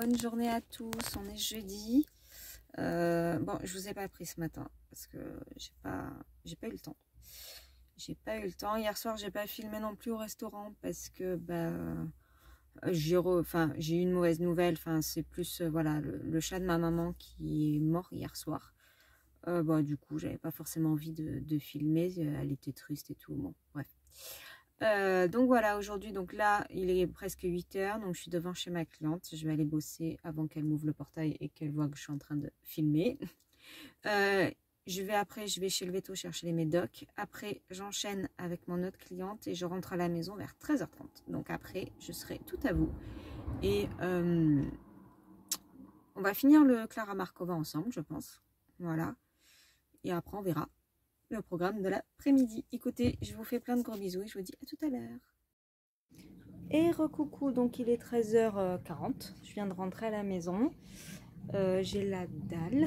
bonne journée à tous. On est jeudi. Bon, je vous ai pas pris ce matin parce que j'ai pas eu le temps. J'ai pas eu le temps. Hier soir, j'ai pas filmé non plus au restaurant parce que j'ai eu une mauvaise nouvelle. Enfin, c'est plus voilà le chat de ma maman qui est mort hier soir. Du coup, j'avais pas forcément envie de filmer. Elle était triste et tout. Bon, bref. Donc voilà, aujourd'hui, donc là, il est presque 8 h, donc je suis devant chez ma cliente. Je vais aller bosser avant qu'elle m'ouvre le portail et qu'elle voit que je suis en train de filmer. Je vais chez le veto chercher les médocs. Après, j'enchaîne avec mon autre cliente et je rentre à la maison vers 13h30. Donc après, je serai tout à vous. Et on va finir le Clara Markova ensemble, je pense. Voilà. Et après, on verra le programme de l'après-midi. Écoutez, je vous fais plein de gros bisous et je vous dis à tout à l'heure. Et recoucou, donc il est 13h40. Je viens de rentrer à la maison. J'ai la dalle.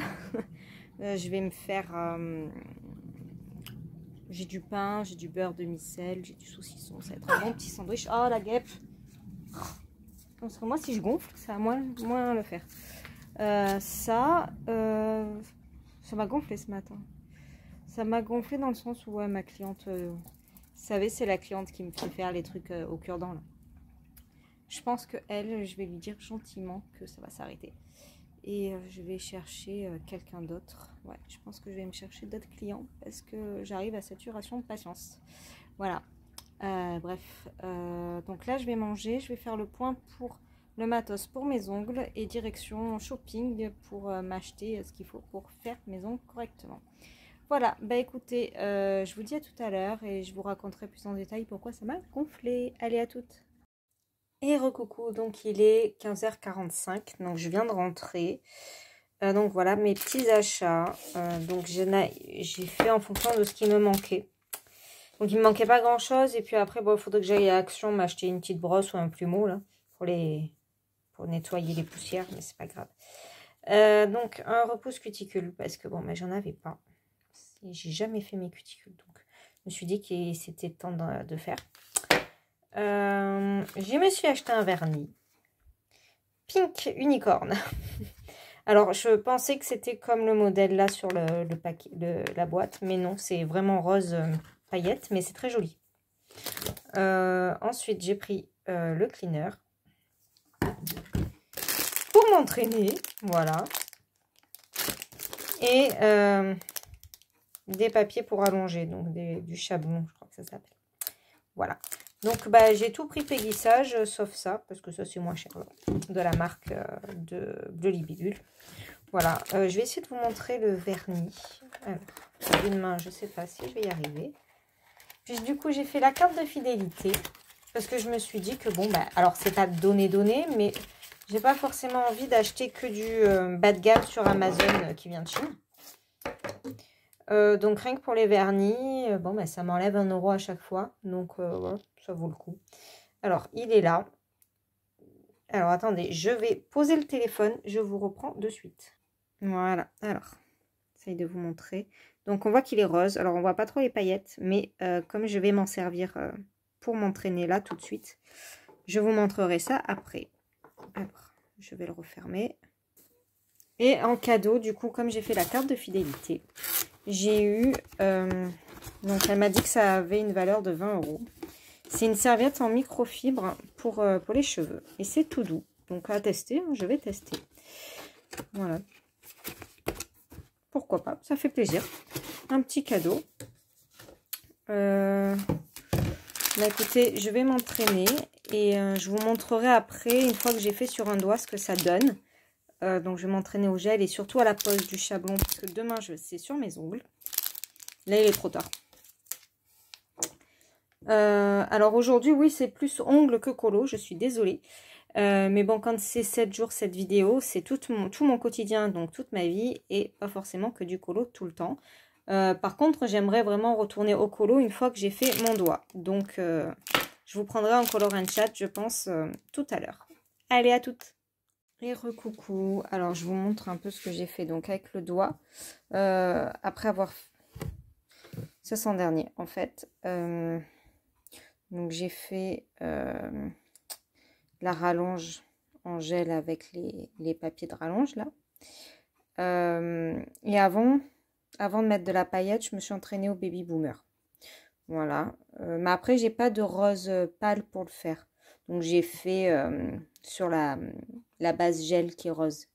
Je vais me faire... j'ai du pain, j'ai du beurre demi-sel, j'ai du saucisson. Ça va être un bon petit sandwich. Oh la guêpe! Parce que moi, si je gonfle, ça va moins le faire. Ça m'a gonflé ce matin. Ça m'a gonflé dans le sens où ma cliente, vous savez, c'est la cliente qui me fait faire les trucs au cure-dent là. Je pense que elle, je vais lui dire gentiment que ça va s'arrêter. Et je vais chercher quelqu'un d'autre. Ouais, je pense que je vais me chercher d'autres clients parce que j'arrive à saturation de patience. Voilà. Bref. Donc là, je vais manger. Je vais faire le point pour le matos pour mes ongles et direction shopping pour m'acheter ce qu'il faut pour faire mes ongles correctement. Voilà, écoutez, je vous dis à tout à l'heure et je vous raconterai plus en détail pourquoi ça m'a gonflé. Allez, à toutes. Et recoucou, donc il est 15h45, donc je viens de rentrer. Donc voilà mes petits achats. Donc j'ai fait en fonction de ce qui me manquait. Donc il me manquait pas grand chose et puis après il faudrait que j'aille à Action m'acheter une petite brosse ou un plumeau là pour nettoyer les poussières, mais c'est pas grave. Donc un repousse cuticule parce que bon j'en avais pas. J'ai jamais fait mes cuticules, donc je me suis dit que c'était temps de faire. Je me suis acheté un vernis Pink Unicorn. Alors je pensais que c'était comme le modèle là sur le paquet de la boîte, mais non, c'est vraiment rose paillette, mais c'est très joli. Ensuite j'ai pris le cleaner pour m'entraîner, voilà, et des papiers pour allonger, donc du chablon, je crois que ça s'appelle. Voilà. Donc, j'ai tout pris Péguissage, sauf ça, parce que ça, c'est moins cher, de la marque de Libidule. Voilà. Je vais essayer de vous montrer le vernis. Alors, d'une main, je ne sais pas si je vais y arriver. Puis, du coup, j'ai fait la carte de fidélité, parce que je me suis dit que, bon, alors, c'est pas donné, mais j'ai pas forcément envie d'acheter que du bas de gamme sur Amazon qui vient de Chine. Donc rien que pour les vernis, ça m'enlève 1 € à chaque fois. Donc voilà, ça vaut le coup. Alors il est là. Alors attendez, je vais poser le téléphone. Je vous reprends de suite. Voilà, alors, j'essaye de vous montrer. Donc on voit qu'il est rose. Alors on voit pas trop les paillettes. Mais comme je vais m'en servir pour m'entraîner là tout de suite, je vous montrerai ça après. Alors, je vais le refermer. Et en cadeau, du coup, comme j'ai fait la carte de fidélité, j'ai eu, donc elle m'a dit que ça avait une valeur de 20 €. C'est une serviette en microfibre pour les cheveux. Et c'est tout doux. Donc à tester, je vais tester. Voilà. Pourquoi pas, ça fait plaisir. Un petit cadeau. Écoutez, je vais m'entraîner et je vous montrerai après, une fois que j'ai fait sur un doigt, ce que ça donne. Donc je vais m'entraîner au gel et surtout à la pose du chablon parce que demain c'est sur mes ongles. Là il est trop tard. Alors aujourd'hui oui c'est plus ongles que colo, je suis désolée. Mais bon quand c'est 7 jours cette vidéo, c'est tout mon quotidien, donc toute ma vie et pas forcément que du colo tout le temps. Par contre j'aimerais vraiment retourner au colo une fois que j'ai fait mon doigt. Donc je vous prendrai en color and chat je pense tout à l'heure. Allez à toutes. Et recoucou, alors je vous montre un peu ce que j'ai fait donc avec le doigt, après avoir, ça c'est en dernier en fait, donc j'ai fait la rallonge en gel avec les papiers de rallonge là. Et avant de mettre de la paillette, je me suis entraînée au baby boomer. Voilà. Mais après, j'ai pas de rose pâle pour le faire. Donc j'ai fait sur la base gel qui est rose.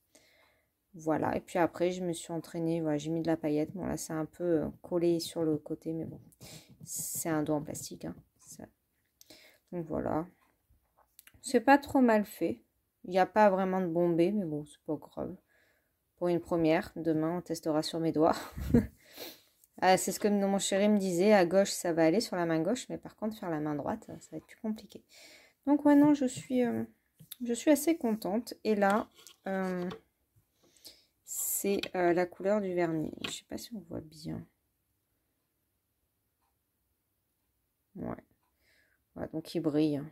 Voilà. Et puis après, je me suis entraînée. Voilà, j'ai mis de la paillette. Bon là, c'est un peu collé sur le côté, mais bon. C'est un dos en plastique. Hein, ça. Donc voilà. C'est pas trop mal fait. Il n'y a pas vraiment de bombé, mais bon, c'est pas grave. Pour une première, demain, on testera sur mes doigts. Ah, c'est ce que mon chéri me disait. À gauche, ça va aller sur la main gauche, mais par contre, faire la main droite, ça va être plus compliqué. Donc, ouais, non, je suis assez contente. Et là, c'est la couleur du vernis. Je sais pas si on voit bien. Ouais. Voilà, donc, il brille.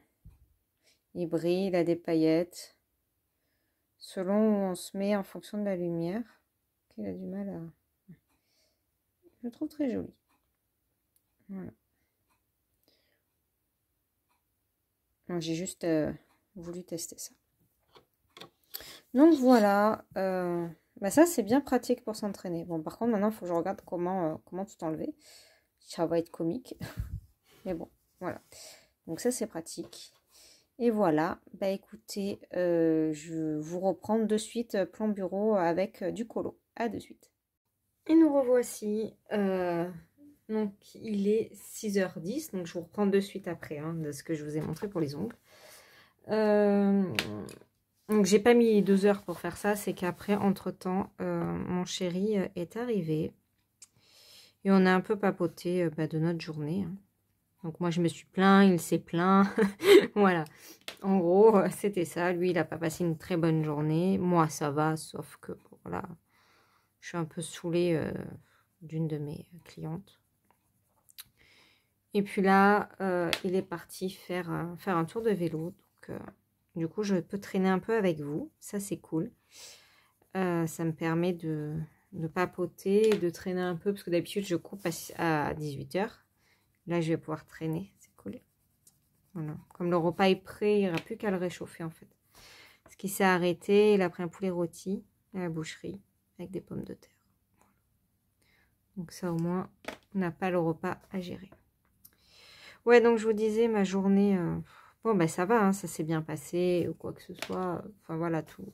Il brille, il a des paillettes. Selon où on se met en fonction de la lumière. Il a du mal à... Je le trouve très joli. Voilà. J'ai juste voulu tester ça. Donc voilà. Bah ça, c'est bien pratique pour s'entraîner. Bon, par contre, maintenant, il faut que je regarde comment tout enlever. Ça va être comique. Mais bon, voilà. Donc ça, c'est pratique. Et voilà. Bah écoutez, je vous reprends de suite plan bureau avec du colo. À de suite. Et nous revoici. Donc il est 6h10. Donc je vous reprends de suite après hein, de ce que je vous ai montré pour les ongles. Donc j'ai pas mis 2 heures pour faire ça. C'est qu'après, entre-temps, mon chéri est arrivé. Et on a un peu papoté de notre journée. Hein. Donc moi je me suis plaint, il s'est plaint. Voilà. En gros, c'était ça. Lui, il n'a pas passé une très bonne journée. Moi, ça va, sauf que voilà. Je suis un peu saoulée d'une de mes clientes. Et puis là, il est parti faire un tour de vélo. Donc, du coup, je peux traîner un peu avec vous. Ça, c'est cool. Ça me permet de papoter, de traîner un peu. Parce que d'habitude, je coupe à 18h. Là, je vais pouvoir traîner. C'est cool. Voilà. Comme le repas est prêt, il n'y aura plus qu'à le réchauffer, en fait. Parce qu'il s'est arrêté. Il a pris un poulet rôti à la boucherie avec des pommes de terre. Donc ça, au moins, on n'a pas le repas à gérer. Ouais, donc je vous disais, ma journée, bon, ben ça va, hein, ça s'est bien passé, ou quoi que ce soit. Enfin, voilà, tout.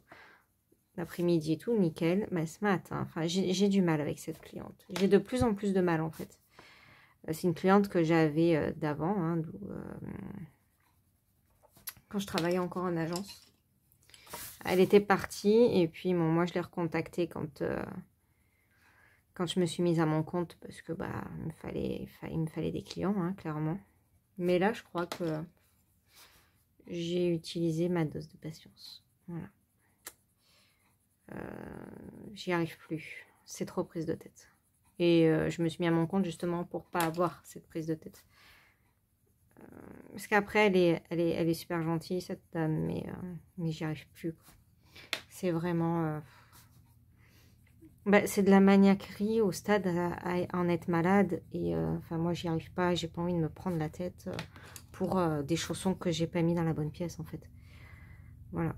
L'après-midi et tout, nickel. Mais ce matin, enfin, j'ai du mal avec cette cliente. J'ai de plus en plus de mal, en fait. C'est une cliente que j'avais d'avant, hein, quand je travaillais encore en agence. Elle était partie, et puis, bon, moi, je l'ai recontactée quand je me suis mise à mon compte, parce que, bah, il me fallait des clients, hein, clairement. Mais là, je crois que j'ai utilisé ma dose de patience. Voilà. J'y arrive plus. C'est trop prise de tête. Et je me suis mis à mon compte justement pour pas avoir cette prise de tête. Parce qu'après, elle est super gentille, cette dame, mais j'y arrive plus. C'est vraiment... c'est de la maniaquerie au stade à en être malade. Et enfin, moi, j'y arrive pas. J'ai pas envie de me prendre la tête pour des chaussons que j'ai pas mis dans la bonne pièce, en fait. Voilà.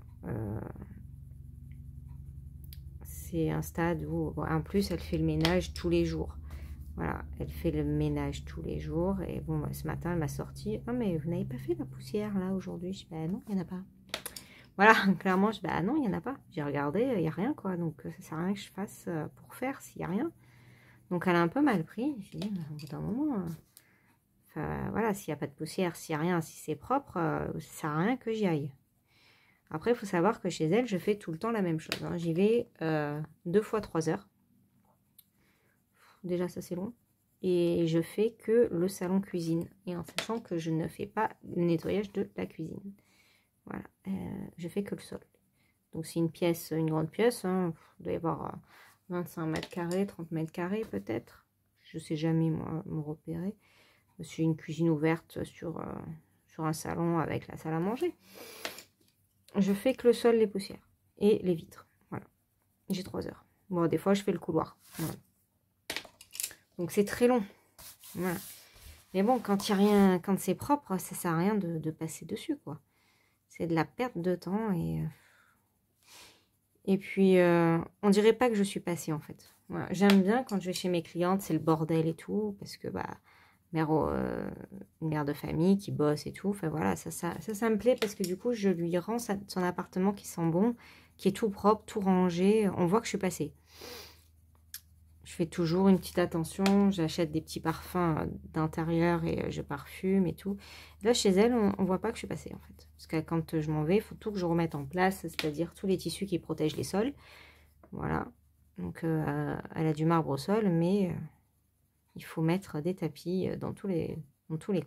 C'est un stade où, en plus, elle fait le ménage tous les jours. Voilà, elle fait le ménage tous les jours. Et bon, ce matin, elle m'a sorti. Ah, mais vous n'avez pas fait la poussière, là, aujourd'hui? Je dis, bah non, il n'y en a pas. Voilà, clairement, je dis, bah non, il n'y en a pas. J'ai regardé, il n'y a rien, quoi. Donc, ça sert à rien que je fasse pour faire s'il n'y a rien. Donc, elle a un peu mal pris. J'ai dit, au bout d'un moment, voilà, s'il n'y a pas de poussière, s'il n'y a rien, si c'est propre, ça ne sert à rien que j'y aille. Après, il faut savoir que chez elle, je fais tout le temps la même chose. Hein. J'y vais 2 fois 3 heures. Déjà, ça, c'est long. Et je fais que le salon cuisine. Et en sachant que je ne fais pas le nettoyage de la cuisine. Voilà. Je fais que le sol. Donc, c'est une grande pièce. Hein. Il doit y avoir 25 mètres carrés, 30 mètres carrés peut-être. Je ne sais jamais, moi, me repérer. C'est une cuisine ouverte sur un salon avec la salle à manger. Je fais que le sol, les poussières et les vitres. Voilà. J'ai 3 heures. Bon, des fois, je fais le couloir. Voilà. Donc, c'est très long. Voilà. Mais bon, quand il y a rien, quand c'est propre, ça sert à rien de passer dessus, quoi. C'est de la perte de temps et Et puis, on dirait pas que je suis passée, en fait. Voilà. J'aime bien quand je vais chez mes clientes, c'est le bordel et tout, parce que, bah, une mère de famille qui bosse et tout. Enfin, voilà, ça me plaît, parce que du coup, je lui rends son appartement qui sent bon, qui est tout propre, tout rangé. On voit que je suis passée. Je fais toujours une petite attention. J'achète des petits parfums d'intérieur et je parfume et tout. Là, chez elle, on voit pas que je suis passée, en fait. Parce que quand je m'en vais, il faut tout que je remette en place, c'est-à-dire tous les tissus qui protègent les sols. Voilà. Donc, elle a du marbre au sol, mais il faut mettre des tapis dans tous les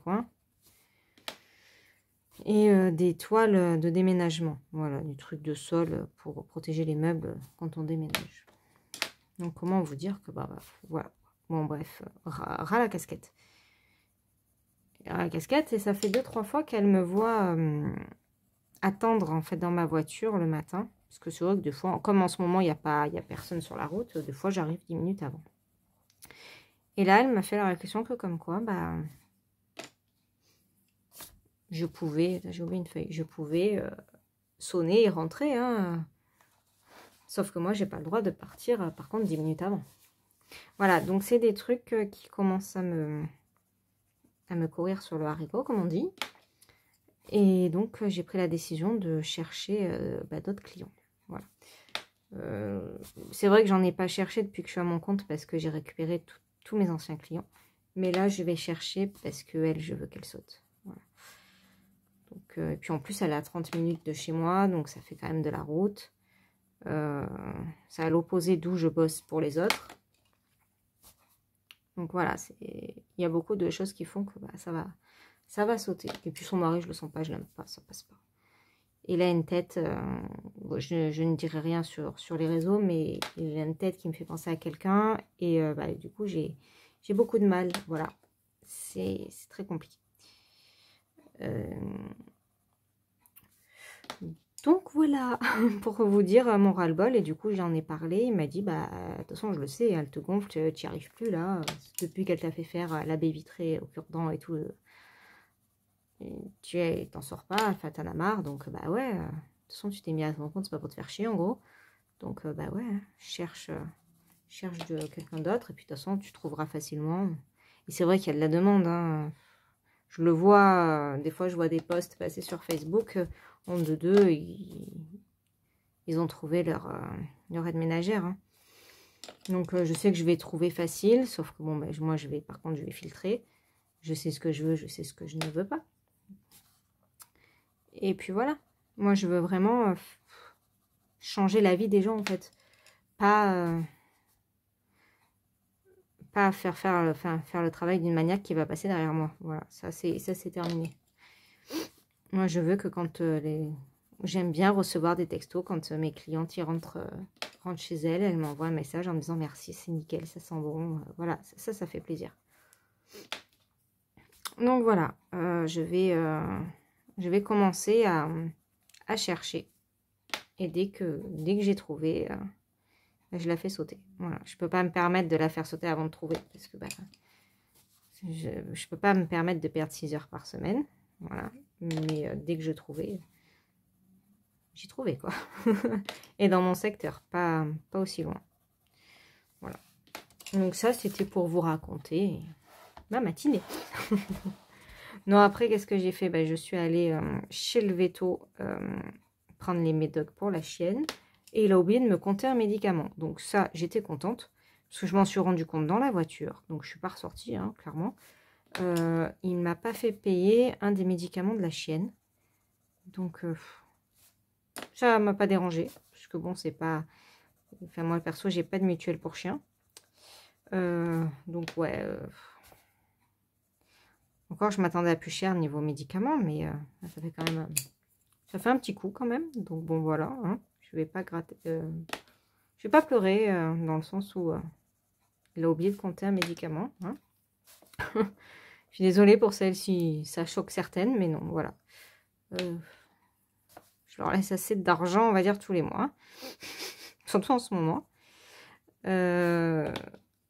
coins. Et des toiles de déménagement. Voilà, du truc de sol pour protéger les meubles quand on déménage. Donc, comment vous dire que, bah voilà. Bon, bref, ras la casquette. Ras la casquette, et ça fait 2-3 fois qu'elle me voit attendre, en fait, dans ma voiture le matin. Parce que c'est vrai que des fois, comme en ce moment, il n'y a personne sur la route, des fois, j'arrive 10 minutes avant. Et là, elle m'a fait la réflexion que comme quoi, bah, je pouvais, j'ai oublié une feuille, je pouvais sonner et rentrer, hein. Sauf que moi, j'ai pas le droit de partir, par contre, 10 minutes avant. Voilà, donc c'est des trucs qui commencent à me courir sur le haricot, comme on dit. Et donc, j'ai pris la décision de chercher d'autres clients. Voilà. C'est vrai que j'en ai pas cherché depuis que je suis à mon compte parce que j'ai récupéré tous mes anciens clients. Mais là, je vais chercher parce que elle, je veux qu'elle saute. Voilà. Donc, et puis en plus, elle est à 30 minutes de chez moi, donc ça fait quand même de la route. C'est à l'opposé d'où je bosse pour les autres. Donc voilà, il y a beaucoup de choses qui font que bah, ça va sauter. Et puis son mari, je le sens pas, je l'aime pas, ça passe pas. Il a une tête, bon, je ne dirai rien sur les réseaux, mais il a une tête qui me fait penser à quelqu'un. Et bah, du coup, j'ai beaucoup de mal. Voilà, c'est très compliqué. Donc voilà, pour vous dire mon ras-le-bol. Et du coup, j'en ai parlé. Il m'a dit, bah, de toute façon, je le sais, elle te gonfle, tu n'y arrives plus là. Depuis qu'elle t'a fait faire la baie vitrée au cure-dent et tout, tu t'en sors pas, enfin, t'en as marre. Donc, bah ouais, de toute façon, tu t'es mis à ton compte, c'est pas pour te faire chier en gros. Donc, bah ouais, cherche de quelqu'un d'autre. Et puis, de toute façon, tu trouveras facilement. Et c'est vrai qu'il y a de la demande, hein. Je le vois, des fois, je vois des posts passer sur Facebook. En deux, ils ont trouvé leur aide ménagère. Hein. Donc, je sais que je vais trouver facile. Sauf que, bon, ben, moi, par contre, je vais filtrer. Je sais ce que je veux, je sais ce que je ne veux pas. Et puis, voilà. Moi, je veux vraiment changer la vie des gens, en fait. Pas faire le travail d'une maniaque qui va passer derrière moi. Voilà, ça, c'est terminé. Moi, je veux que quand j'aime bien recevoir des textos quand mes clientes rentrent chez elles m'envoient un message en me disant merci, c'est nickel, ça sent bon. Voilà, ça fait plaisir. Donc voilà, je vais commencer à chercher. Et dès que j'ai trouvé, je la fais sauter. Voilà, je peux pas me permettre de la faire sauter avant de trouver parce que bah, je peux pas me permettre de perdre 6 heures par semaine. Voilà, mais dès que je trouvais, j'y trouvais quoi. Et dans mon secteur, pas aussi loin. Voilà. Donc ça, c'était pour vous raconter ma matinée. Non, après, qu'est-ce que j'ai fait? Ben, je suis allée chez le véto prendre les médocs pour la chienne. Et il a oublié de me compter un médicament. Donc ça, j'étais contente. Parce que je m'en suis rendu compte dans la voiture. Donc je ne suis pas ressortie, hein, clairement. Il ne m'a pas fait payer un des médicaments de la chienne. Donc ça ne m'a pas dérangé. Parce que bon, c'est pas... Enfin, moi, perso, j'ai pas de mutuelle pour chien. Donc ouais... Encore, je m'attendais à plus cher niveau médicaments. Mais ça fait quand même... Ça fait un petit coup quand même. Donc bon, voilà. Hein. Je vais pas gratter... je vais pas pleurer dans le sens où... il a oublié de compter un médicament. Hein. Je suis désolée pour celle-ci, ça choque certaines, mais non, voilà. Je leur laisse assez d'argent, on va dire, tous les mois. Surtout en ce moment.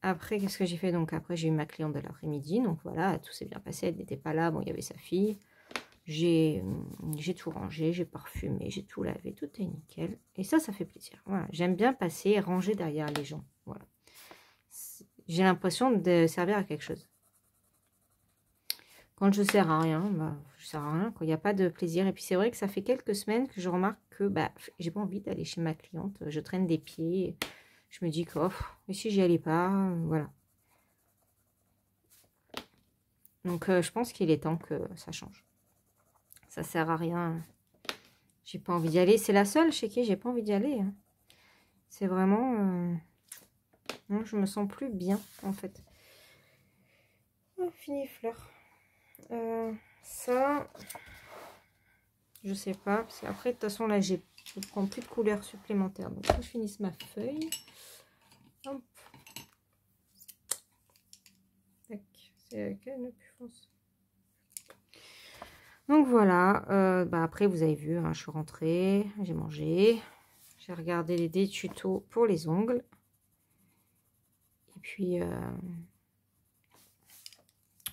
Après, qu'est-ce que j'ai fait? Donc après, j'ai eu ma cliente de l'après-midi. Donc voilà, tout s'est bien passé. Elle n'était pas là. Bon, il y avait sa fille. J'ai tout rangé, j'ai parfumé, j'ai tout lavé, tout est nickel. Et ça fait plaisir. Voilà, j'aime bien passer et ranger derrière les gens. Voilà. J'ai l'impression de servir à quelque chose. Quand je sers à rien, bah, je sers à rien, quand il n'y a pas de plaisir. Et puis c'est vrai que ça fait quelques semaines que je remarque que bah, j'ai pas envie d'aller chez ma cliente. Je traîne des pieds. Je me dis que et si j'y allais pas, voilà. Donc je pense qu'il est temps que ça change. Ça sert à rien. J'ai pas envie d'y aller. C'est la seule chez qui j'ai pas envie d'y aller. Hein. C'est vraiment... Non, je me sens plus bien, en fait. Oh, fini fleur. Ça... Je sais pas. Parce qu'après, de toute façon, là, je prends plus de couleurs supplémentaires. Donc, faut que je finisse ma feuille. Hop. Tac. C'est laquelle la plus fonce? Donc, voilà. Bah, après, vous avez vu, hein, je suis rentrée. J'ai mangé. J'ai regardé des tutos pour les ongles. Et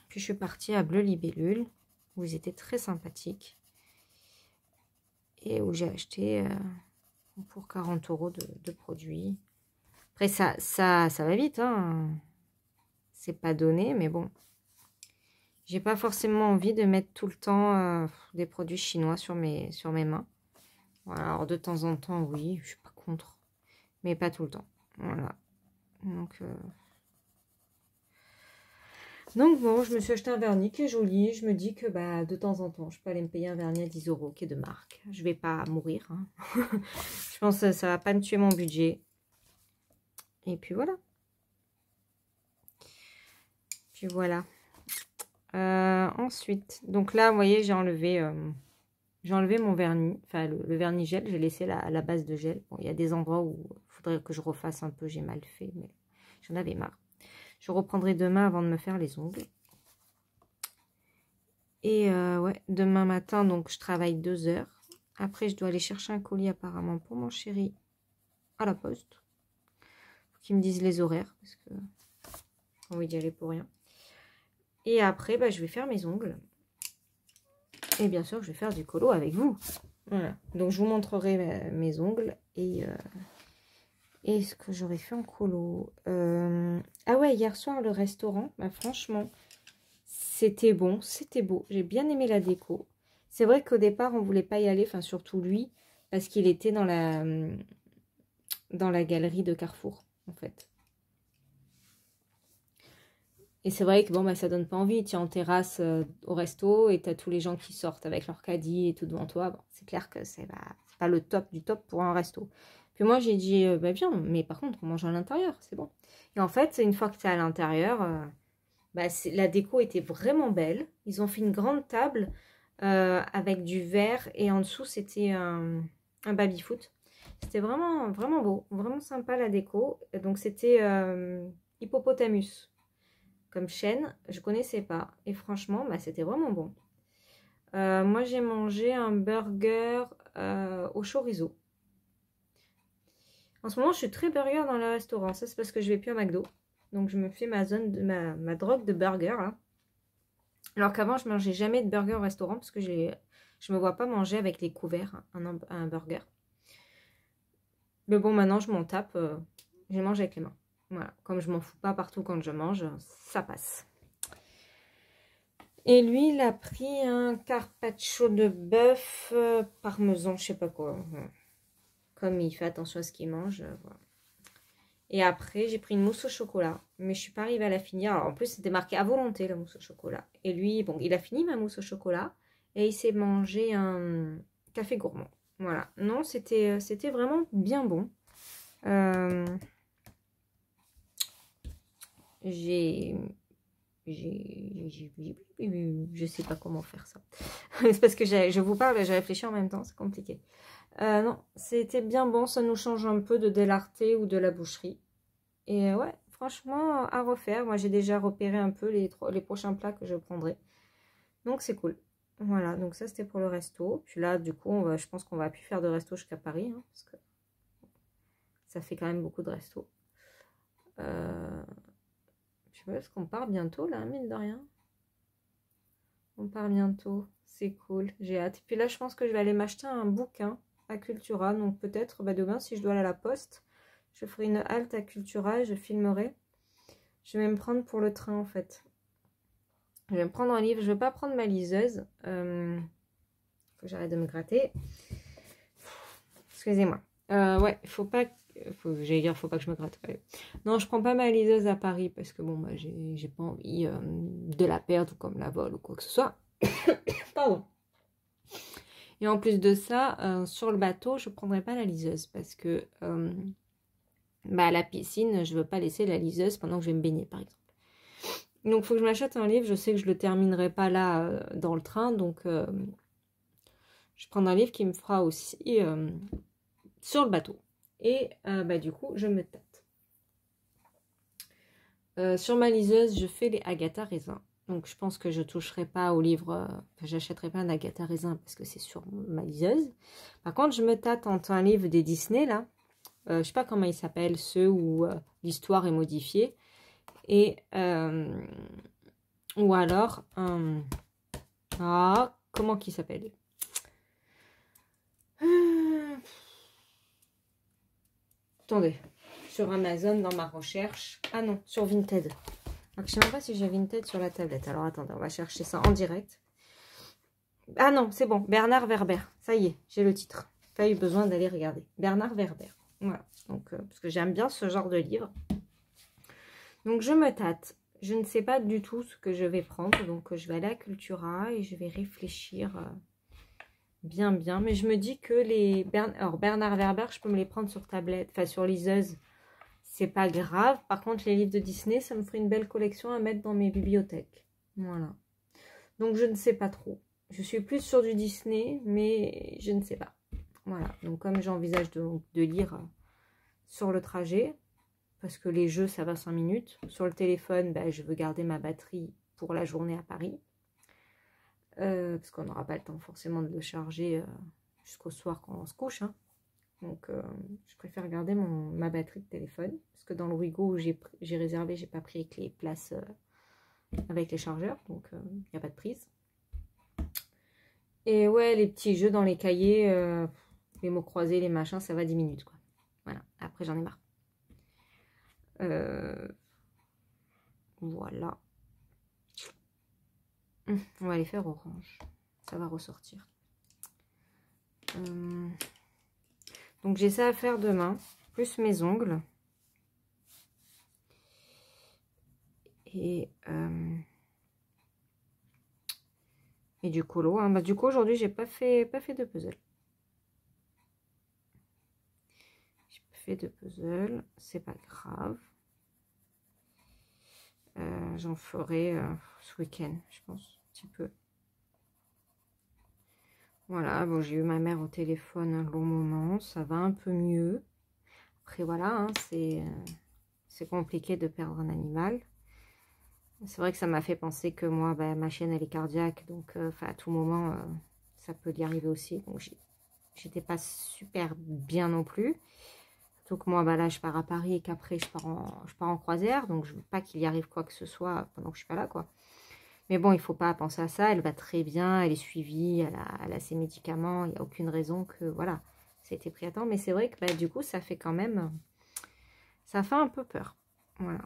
puis je suis partie à Bleu Libellule, où ils étaient très sympathiques. Et où j'ai acheté pour 40 € de produits. Après, ça va vite. Hein. C'est pas donné, mais bon. J'ai pas forcément envie de mettre tout le temps des produits chinois sur mes mains. Voilà, alors de temps en temps, oui, je suis pas contre. Mais pas tout le temps. Voilà. Donc bon, je me suis acheté un vernis qui est joli. Je me dis que bah, de temps en temps, je peux aller me payer un vernis à 10 € qui est de marque. Je vais pas mourir. Hein. Je pense que ça va pas me tuer mon budget. Et puis voilà. Ensuite, donc là, vous voyez, j'ai enlevé mon vernis. Enfin, le vernis gel, j'ai laissé la base de gel. Bon, il y a des endroits où il faudrait que je refasse un peu. J'ai mal fait, mais j'en avais marre. Je reprendrai demain avant de me faire les ongles. Et ouais, demain matin, donc je travaille 2 heures. Après, je dois aller chercher un colis apparemment pour mon chéri à la poste. Faut qu'ils me disent les horaires parce que j'ai envie d'y aller pour rien. Et après, bah, je vais faire mes ongles. Et bien sûr, je vais faire du colo avec vous. Voilà. Donc, je vous montrerai mes ongles et ce que j'aurais fait en colo. Ah ouais, hier soir, le restaurant, bah, franchement, c'était bon, c'était beau. J'ai bien aimé la déco. C'est vrai qu'au départ, on voulait pas y aller, enfin surtout lui, parce qu'il était dans la galerie de Carrefour, en fait. Et c'est vrai que bon, bah, ça donne pas envie. Tu es en terrasse au resto et tu as tous les gens qui sortent avec leur caddie et tout devant toi. Bon, c'est clair que c'est pas le top du top pour un resto. Puis moi, j'ai dit, bah bien, mais par contre, on mange à l'intérieur, c'est bon. Et en fait, une fois que tu es à l'intérieur, bah, la déco était vraiment belle. Ils ont fait une grande table avec du verre et en dessous, c'était un baby-foot. C'était vraiment, vraiment beau, vraiment sympa la déco. Donc, c'était Hippopotamus comme chaîne, je connaissais pas. Et franchement, bah, c'était vraiment bon. Moi, j'ai mangé un burger au chorizo. En ce moment, je suis très burger dans le restaurant. Ça, c'est parce que je vais plus à McDo. Donc, je me fais ma drogue de burger. Là. Alors qu'avant, je mangeais jamais de burger au restaurant parce que je me vois pas manger avec les couverts un burger. Mais bon, maintenant, je m'en tape. Je mange avec les mains. Voilà. Comme je m'en fous pas partout quand je mange, ça passe. Et lui, il a pris un carpaccio de bœuf parmesan, je sais pas quoi. Comme il fait attention à ce qu'il mange. Voilà. Et après, j'ai pris une mousse au chocolat. Mais je suis pas arrivée à la finir. Alors, en plus, c'était marqué à volonté, la mousse au chocolat. Et lui, bon, il a fini ma mousse au chocolat. Et il s'est mangé un café gourmand. Voilà. Non, c'était vraiment bien bon. Je sais pas comment faire ça. C'est parce que je vous parle et je réfléchis en même temps, c'est compliqué. Non, c'était bien bon, ça nous change un peu de Delarté ou de la boucherie. Et ouais, franchement, à refaire. Moi, j'ai déjà repéré un peu les prochains plats que je prendrai. Donc, c'est cool. Voilà, donc ça, c'était pour le resto. Puis là, du coup, je pense qu'on va plus faire de resto jusqu'à Paris. Hein, parce que ça fait quand même beaucoup de resto. Je sais pas, est-ce qu'on part bientôt, là, mine de rien? On part bientôt. C'est cool. J'ai hâte. Et puis là, je pense que je vais aller m'acheter un bouquin à Cultura. Donc peut-être demain, si je dois aller à la poste, je ferai une halte à Cultura et je filmerai. Je vais me prendre pour le train en fait. Je vais me prendre un livre. Je ne vais pas prendre ma liseuse. Faut que j'arrête de me gratter. Excusez-moi. Ouais, faut pas... J'allais dire, faut pas que je me gratte. Ouais. Non, je prends pas ma liseuse à Paris parce que bon, bah, j'ai pas envie de la perdre ou comme la vol ou quoi que ce soit. Pardon. Et en plus de ça, sur le bateau, je prendrai pas la liseuse parce que bah, à la piscine, je veux pas laisser la liseuse pendant que je vais me baigner, par exemple. Donc, il faut que je m'achète un livre. Je sais que je le terminerai pas là dans le train, donc je prends un livre qui me fera aussi sur le bateau. Et bah, du coup, je me tâte. Sur ma liseuse, je fais les Agatha Raisin. Donc, je pense que je ne toucherai pas au livre. J'achèterai pas un Agatha Raisin parce que c'est sur ma liseuse. Par contre, je me tâte entre un livre des Disney, là. Je ne sais pas comment il s'appelle, ceux où l'histoire est modifiée. Et, ou alors, comment qu'il s'appelle? Attendez, sur Amazon dans ma recherche. Ah non, sur Vinted. Je ne sais même pas si j'ai Vinted sur la tablette. Alors attendez, on va chercher ça en direct. Ah non, c'est bon. Bernard Werber. Ça y est, j'ai le titre. Pas eu besoin d'aller regarder. Bernard Werber. Voilà. Donc, parce que j'aime bien ce genre de livre. Donc, je me tâte. Je ne sais pas du tout ce que je vais prendre. Donc, je vais aller à Cultura et je vais réfléchir bien. Mais je me dis que les... Alors, Bernard Werber, je peux me les prendre sur tablette, enfin sur liseuse. C'est pas grave. Par contre, les livres de Disney, ça me ferait une belle collection à mettre dans mes bibliothèques. Voilà. Donc, je ne sais pas trop. Je suis plus sur du Disney, mais je ne sais pas. Voilà. Donc, comme j'envisage de lire sur le trajet, parce que les jeux, ça va 5 minutes. Sur le téléphone, bah, je veux garder ma batterie pour la journée à Paris. Parce qu'on n'aura pas le temps forcément de le charger jusqu'au soir quand on se couche. Hein. Donc, je préfère garder ma batterie de téléphone. Parce que dans le Ouigo où j'ai réservé, j'ai pas pris avec les places avec les chargeurs. Donc, il n'y a pas de prise. Et ouais, les petits jeux dans les cahiers, les mots croisés, les machins, ça va 10 minutes. Quoi. Voilà, après j'en ai marre. Voilà. On va les faire orange. Ça va ressortir. Donc j'ai ça à faire demain. Plus mes ongles. Et du colo. Hein. Bah, du coup aujourd'hui j'ai pas fait de puzzle. J'ai pas fait de puzzle. C'est pas grave. J'en ferai ce week-end, je pense, un petit peu. Voilà, bon, j'ai eu ma mère au téléphone un long moment, ça va un peu mieux. Après, voilà, hein, c'est compliqué de perdre un animal. C'est vrai que ça m'a fait penser que moi, bah, ma chienne, elle est cardiaque, donc à tout moment, ça peut y arriver aussi. Donc, j'étais pas super bien non plus. Donc moi, bah là, je pars à Paris et qu'après, je pars en croisière. Donc, je veux pas qu'il y arrive quoi que ce soit pendant que je suis pas là, quoi. Mais bon, il faut pas penser à ça. Elle va très bien, elle est suivie, elle a ses médicaments. Il n'y a aucune raison que, voilà, ça a été pris à temps. Mais c'est vrai que, bah, du coup, ça fait quand même... Ça fait un peu peur. Voilà.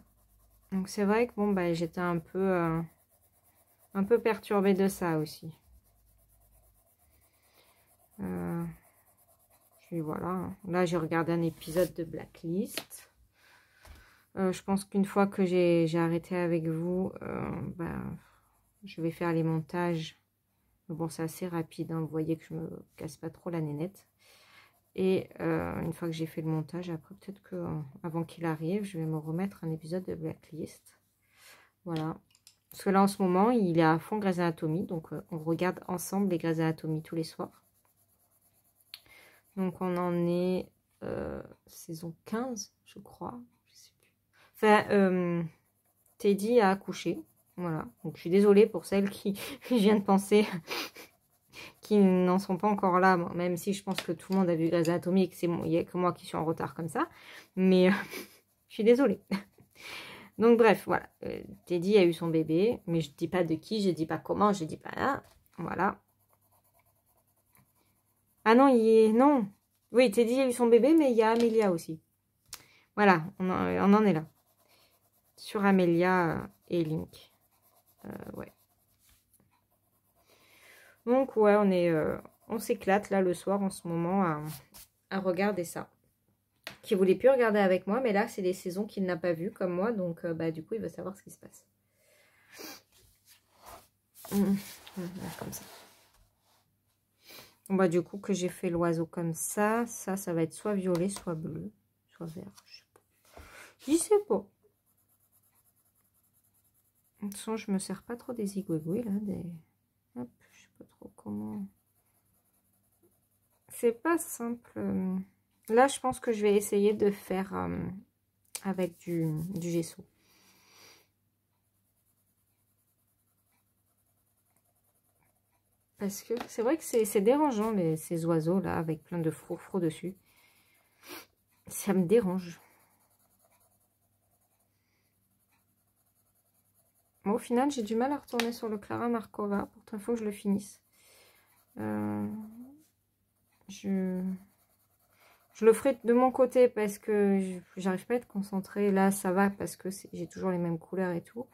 Donc, c'est vrai que, bon, bah, j'étais un peu perturbée de ça aussi. Puis voilà, là j'ai regardé un épisode de Blacklist. Je pense qu'une fois que j'ai arrêté avec vous, je vais faire les montages. Mais bon, c'est assez rapide, hein, vous voyez que je me casse pas trop la nénette. Et une fois que j'ai fait le montage, après peut-être que avant qu'il arrive, je vais me remettre un épisode de Blacklist. Voilà. Parce que là en ce moment, il est à fond Grey's Anatomy, donc on regarde ensemble les Grey's Anatomy tous les soirs. Donc, on en est saison 15, je crois. Je sais plus. Enfin, Teddy a accouché. Voilà. Donc, je suis désolée pour celles qui viennent de penser qui n'en sont pas encore là. Bon, même si je pense que tout le monde a vu Grey's Anatomy et qu'il n'y a que moi qui suis en retard comme ça. Mais je suis désolée. Donc bref, voilà. Teddy a eu son bébé, mais je dis pas de qui, je dis pas comment, je dis pas là. Voilà. Ah non, non. Oui, Teddy a eu son bébé, mais il y a Amélia aussi. Voilà, on en est là. Sur Amélia et Link. Ouais. Donc ouais, on s'éclate là le soir en ce moment à regarder ça. Qui voulait plus regarder avec moi, mais là c'est des saisons qu'il n'a pas vues comme moi, donc bah du coup il veut savoir ce qui se passe. Comme ça. Bon, bah du coup que j'ai fait l'oiseau comme ça va être soit violet, soit bleu, soit vert, je sais pas. De toute façon je me sers pas trop des zigouigouis là, hop, je sais pas trop comment. C'est pas simple. Là je pense que je vais essayer de faire avec du gesso. Parce que c'est vrai que c'est dérangeant, ces oiseaux-là, avec plein de froufrous dessus. Ça me dérange. Bon, au final, j'ai du mal à retourner sur le Clara Markova. Pourtant, il faut que je le finisse. Je le ferai de mon côté parce que j'arrive pas à être concentrée. Là, ça va parce que j'ai toujours les mêmes couleurs et tout.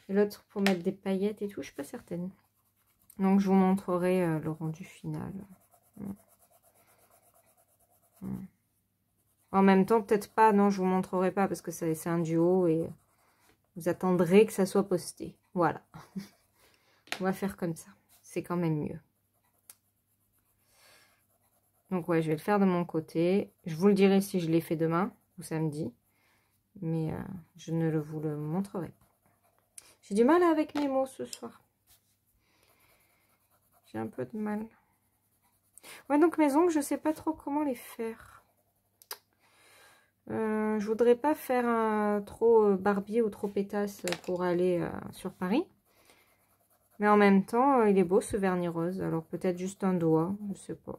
Et l'autre, pour mettre des paillettes et tout, je suis pas certaine. Donc, je vous montrerai le rendu final. En même temps, peut-être pas. Non, je vous montrerai pas parce que c'est un duo et vous attendrez que ça soit posté. Voilà. On va faire comme ça. C'est quand même mieux. Donc, ouais, je vais le faire de mon côté. Je vous le dirai si je l'ai fait demain ou samedi. Mais je ne vous le montrerai pas. J'ai du mal avec mes mots ce soir. J'ai un peu de mal. Ouais, donc mes ongles, je sais pas trop comment les faire. Je voudrais pas faire un trop barbier ou trop pétasse pour aller sur Paris. Mais en même temps, il est beau ce vernis rose. Alors peut-être juste un doigt, je sais pas.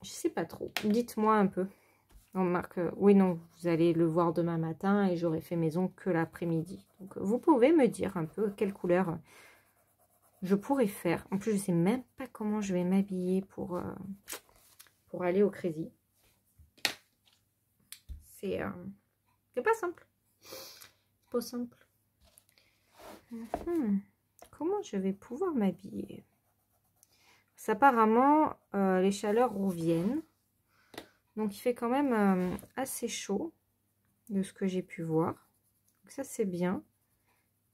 Je sais pas trop. Dites-moi un peu. On marque, oui, non, vous allez le voir demain matin et j'aurai fait mes ongles que l'après-midi. Donc vous pouvez me dire un peu quelle couleur je pourrais faire. En plus, je sais même pas comment je vais m'habiller pour aller au Crazy. C'est pas simple. Pas simple. Comment je vais pouvoir m'habiller? Apparemment, les chaleurs reviennent. Donc, il fait quand même assez chaud de ce que j'ai pu voir. Donc, ça, c'est bien.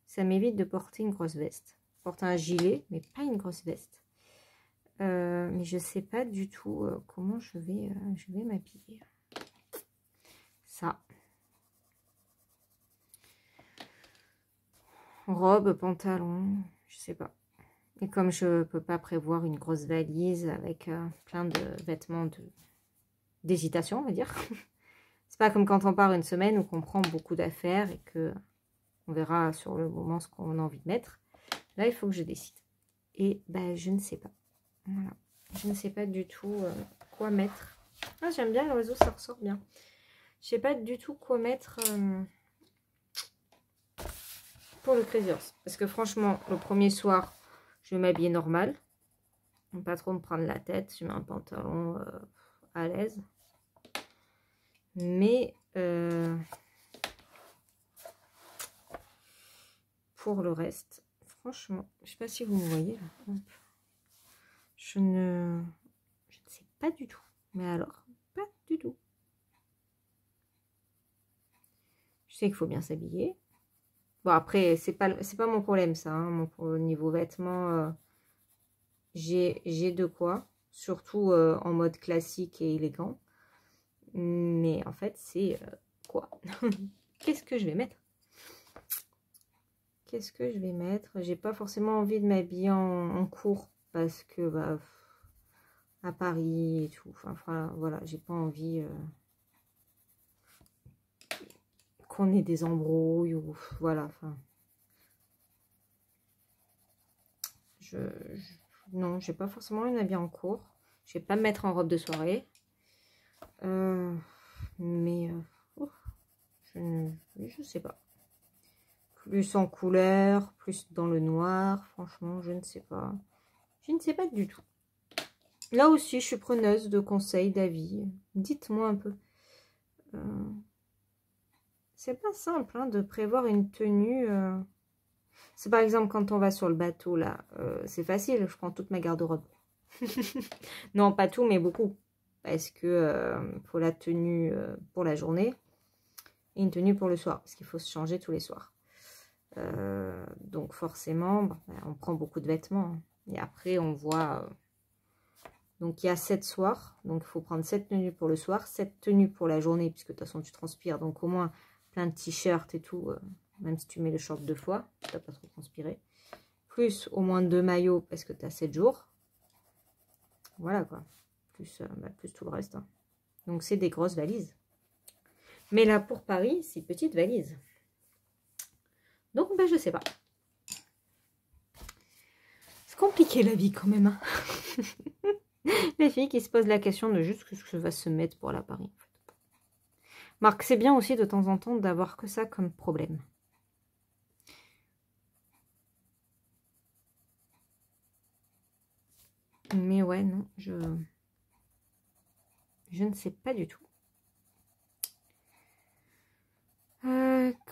Ça m'évite de porter une grosse veste. Je porte un gilet, mais pas une grosse veste. Mais je sais pas du tout comment je vais m'habiller. Ça. Robe, pantalon, je sais pas. Et comme je peux pas prévoir une grosse valise avec plein de vêtements d'hésitation, on va dire. C'est pas comme quand on part une semaine où on prend beaucoup d'affaires et que on verra sur le moment ce qu'on a envie de mettre. Là, il faut que je décide. Et ben, je ne sais pas. Voilà. Je ne sais pas du tout quoi mettre. Ah, j'aime bien l'oiseau, ça ressort bien. Je sais pas du tout quoi mettre pour le Crazy Horse. Parce que franchement, le premier soir, je vais m'habiller normal. Pas trop me prendre la tête. Je mets un pantalon à l'aise. Mais pour le reste, franchement, je sais pas si vous me voyez là. Je ne sais pas du tout. Mais alors, pas du tout. Je sais qu'il faut bien s'habiller. Bon, après, c'est pas mon problème, ça. Hein. Au niveau vêtements, j'ai de quoi. Surtout en mode classique et élégant. Mais en fait, c'est quoi? Qu'est-ce que je vais mettre? Qu'est-ce que je vais mettre? J'ai pas forcément envie de m'habiller en court. Parce que, bah, à Paris et tout. Enfin, voilà, j'ai pas envie... qu'on ait des embrouilles ou voilà, enfin non, j'ai pas forcément une habillée en cours, je vais pas me mettre en robe de soirée mais Je sais pas. Plus en couleur, plus dans le noir. Franchement, je ne sais pas. Je ne sais pas du tout. Là aussi, je suis preneuse de conseils, d'avis. Dites-moi un peu. C'est pas simple hein, de prévoir une tenue. C'est par exemple quand on va sur le bateau, là. C'est facile, je prends toute ma garde-robe. Non, pas tout, mais beaucoup. Parce que faut la tenue pour la journée et une tenue pour le soir. Parce qu'il faut se changer tous les soirs. Donc forcément, bon, on prend beaucoup de vêtements. Hein. Et après, on voit... donc il y a 7 soirs. Donc il faut prendre 7 tenues pour le soir, 7 tenues pour la journée. Puisque de toute façon, tu transpires. Donc au moins plein de t-shirts et tout. Même si tu mets le short 2 fois, tu n'as pas trop transpiré. Plus au moins 2 maillots parce que tu as 7 jours. Voilà quoi. Plus tout le reste. Hein. Donc c'est des grosses valises. Mais là pour Paris, c'est petite valise. Donc ben, je sais pas. C'est compliqué la vie quand même. Hein. Les filles qui se posent la question de juste ce que je vais se mettre pour la Paris. En fait. Marc, c'est bien aussi de temps en temps d'avoir que ça comme problème. Mais ouais, non, je ne sais pas du tout.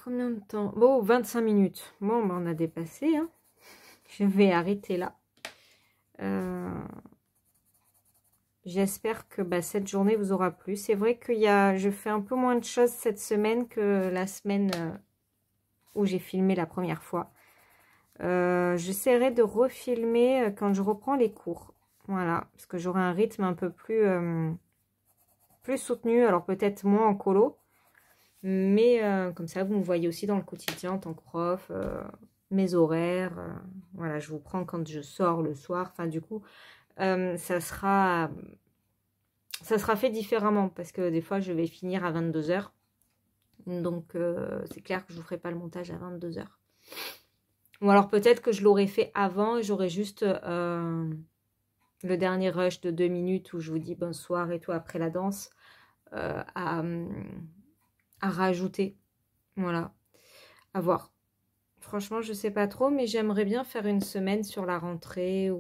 Combien de temps? Bon, 25 minutes. Bon, ben, on a dépassé. Hein. Je vais arrêter là. J'espère que bah, cette journée vous aura plu. C'est vrai que je fais un peu moins de choses cette semaine que la semaine où j'ai filmé la première fois. J'essaierai de refilmer quand je reprends les cours. Voilà, parce que j'aurai un rythme un peu plus soutenu. Alors peut-être moins en colo. Mais comme ça, vous me voyez aussi dans le quotidien en tant que prof, mes horaires. Voilà, je vous prends quand je sors le soir. Enfin, du coup, ça sera fait différemment parce que des fois, je vais finir à 22 h. Donc, c'est clair que je ne vous ferai pas le montage à 22 h. Ou alors, peut-être que je l'aurais fait avant et j'aurais juste le dernier rush de 2 minutes où je vous dis bonsoir et tout après la danse à rajouter. Voilà, à voir. Franchement, je sais pas trop, mais j'aimerais bien faire une semaine sur la rentrée.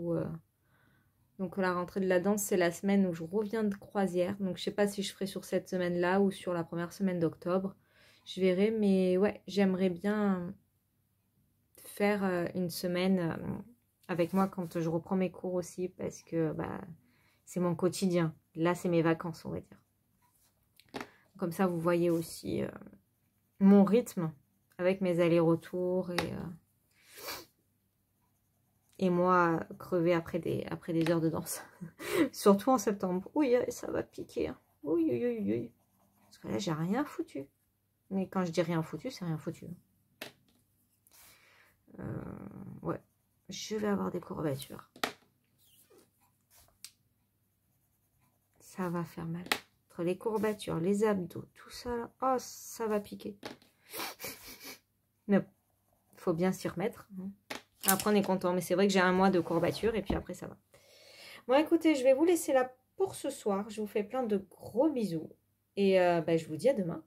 Donc la rentrée de la danse, c'est la semaine où je reviens de croisière. Donc je sais pas si je ferai sur cette semaine-là ou sur la première semaine d'octobre. Je verrai, mais ouais, j'aimerais bien faire une semaine avec moi quand je reprends mes cours aussi, parce que bah, c'est mon quotidien. Là, c'est mes vacances, on va dire. Comme ça, vous voyez aussi mon rythme avec mes allers-retours et moi crever après des heures de danse. Surtout en septembre. Oui, ça va piquer. Hein. Oui, oui, oui, oui. Parce que là, j'ai rien foutu. Mais quand je dis rien foutu, c'est rien foutu. Ouais, je vais avoir des courbatures. Ça va faire mal. Entre les courbatures, les abdos, tout ça, là. Oh, ça va piquer. Mais bon, il faut bien s'y remettre. Après, on est content. Mais c'est vrai que j'ai un mois de courbatures et puis après, ça va. Bon, écoutez, je vais vous laisser là pour ce soir. Je vous fais plein de gros bisous. Et bah, je vous dis à demain.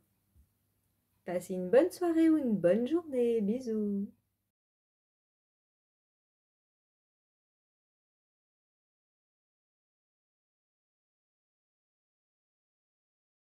Passez une bonne soirée ou une bonne journée. Bisous.